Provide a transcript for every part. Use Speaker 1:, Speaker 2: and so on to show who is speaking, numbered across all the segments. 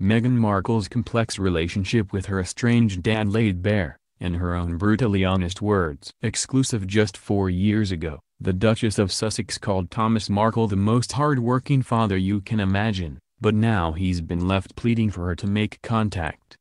Speaker 1: Meghan Markle's complex relationship with her estranged dad laid bare, in her own brutally honest words. Exclusive just 4 years ago, the Duchess of Sussex called Thomas Markle the most hard-working father you can imagine, but now he's been left pleading for her to make contact.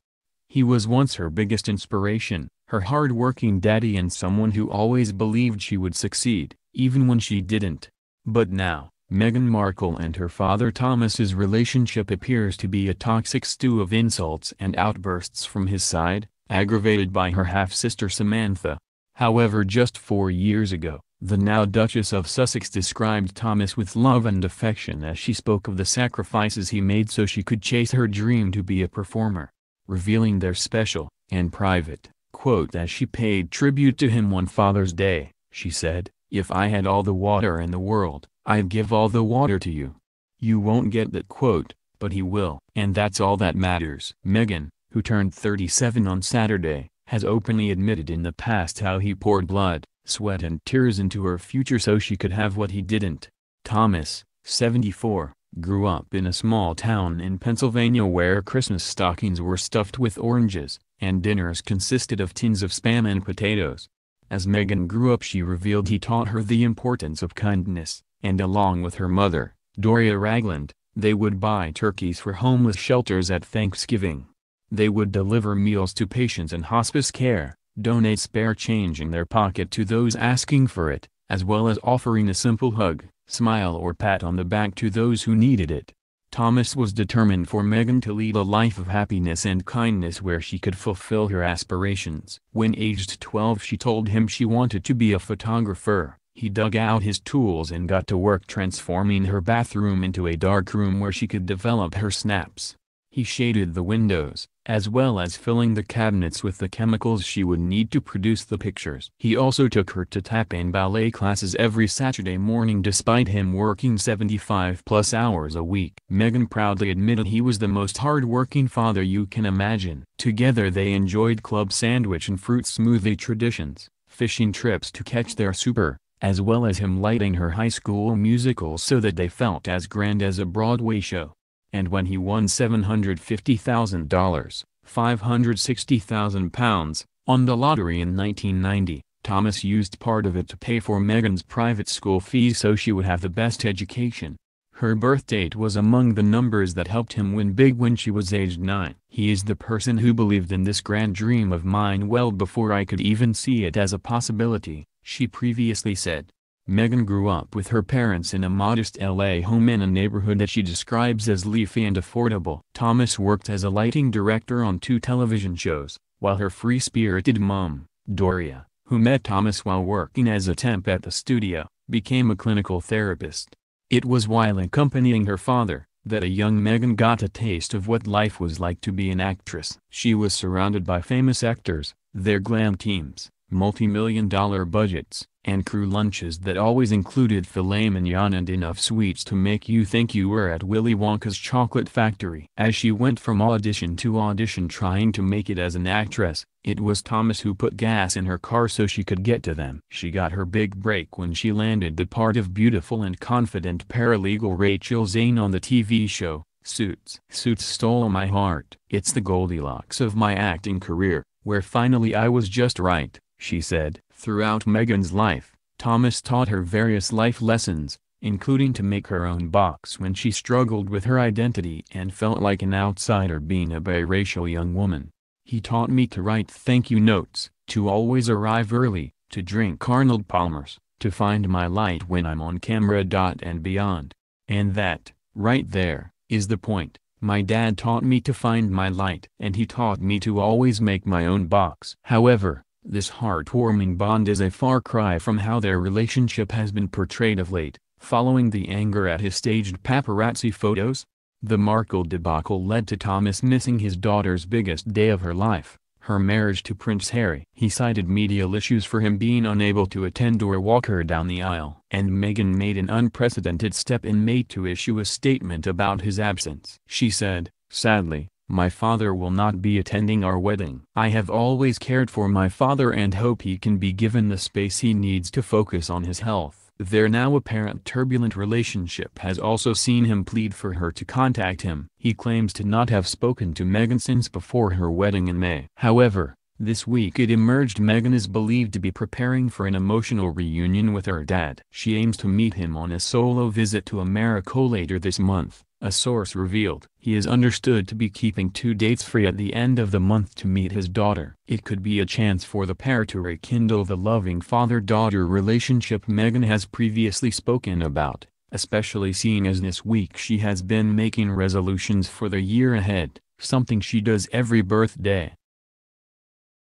Speaker 1: He was once her biggest inspiration, her hard-working daddy, and someone who always believed she would succeed, even when she didn't. But now, Meghan Markle and her father Thomas's relationship appears to be a toxic stew of insults and outbursts from his side, aggravated by her half-sister Samantha. However, just 4 years ago, the now Duchess of Sussex described Thomas with love and affection as she spoke of the sacrifices he made so she could chase her dream to be a performer, revealing their special and private quote as she paid tribute to him on Father's Day. She said, "If I had all the water in the world, I'd give all the water to you." You won't get that quote, but he will. And that's all that matters. Meghan, who turned 37 on Saturday, has openly admitted in the past how he poured blood, sweat and tears into her future so she could have what he didn't. Thomas, 74, grew up in a small town in Pennsylvania where Christmas stockings were stuffed with oranges, and dinners consisted of tins of Spam and potatoes. As Meghan grew up, she revealed he taught her the importance of kindness, and along with her mother, Doria Ragland, they would buy turkeys for homeless shelters at Thanksgiving. They would deliver meals to patients in hospice care, donate spare change in their pocket to those asking for it, as well as offering a simple hug, smile or pat on the back to those who needed it. Thomas was determined for Meghan to lead a life of happiness and kindness where she could fulfill her aspirations. When aged 12, she told him she wanted to be a photographer. He dug out his tools and got to work transforming her bathroom into a dark room where she could develop her snaps. He shaded the windows, as well as filling the cabinets with the chemicals she would need to produce the pictures. He also took her to tap and ballet classes every Saturday morning despite him working 75+ hours a week. Meghan proudly admitted he was the most hard-working father you can imagine. Together they enjoyed club sandwich and fruit smoothie traditions, fishing trips to catch their super, as well as him lighting her high school musicals so that they felt as grand as a Broadway show. And when he won $750,000, £560,000, on the lottery in 1990, Thomas used part of it to pay for Meghan's private school fees so she would have the best education. Her birth date was among the numbers that helped him win big when she was aged 9. "He is the person who believed in this grand dream of mine well before I could even see it as a possibility," she previously said. Meghan grew up with her parents in a modest LA home in a neighborhood that she describes as leafy and affordable. Thomas worked as a lighting director on 2 television shows, while her free-spirited mom, Doria, who met Thomas while working as a temp at the studio, became a clinical therapist. It was while accompanying her father that a young Meghan got a taste of what life was like to be an actress. She was surrounded by famous actors, their glam teams, multi-million-dollar budgets, and crew lunches that always included filet mignon and enough sweets to make you think you were at Willy Wonka's chocolate factory. As she went from audition to audition trying to make it as an actress, it was Thomas who put gas in her car so she could get to them. She got her big break when she landed the part of beautiful and confident paralegal Rachel Zane on the TV show, Suits. Suits stole my heart. "It's the Goldilocks of my acting career, where finally I was just right," she said. Throughout Meghan's life, Thomas taught her various life lessons, including to make her own box when she struggled with her identity and felt like an outsider being a biracial young woman. "He taught me to write thank you notes, to always arrive early, to drink Arnold Palmers, to find my light when I'm on camera. And beyond. And that, right there, is the point. My dad taught me to find my light, and he taught me to always make my own box." However, this heartwarming bond is a far cry from how their relationship has been portrayed of late, following the anger at his staged paparazzi photos. The Markle debacle led to Thomas missing his daughter's biggest day of her life, her marriage to Prince Harry. He cited media issues for him being unable to attend or walk her down the aisle. And Meghan made an unprecedented step in May to issue a statement about his absence. She said, "Sadly, my father will not be attending our wedding. I have always cared for my father and hope he can be given the space he needs to focus on his health." Their now apparent turbulent relationship has also seen him plead for her to contact him. He claims to not have spoken to Meghan since before her wedding in May. However, this week it emerged Meghan is believed to be preparing for an emotional reunion with her dad. She aims to meet him on a solo visit to America later this month, a source revealed. He is understood to be keeping 2 dates free at the end of the month to meet his daughter. It could be a chance for the pair to rekindle the loving father-daughter relationship Meghan has previously spoken about, especially seeing as this week she has been making resolutions for the year ahead, something she does every birthday.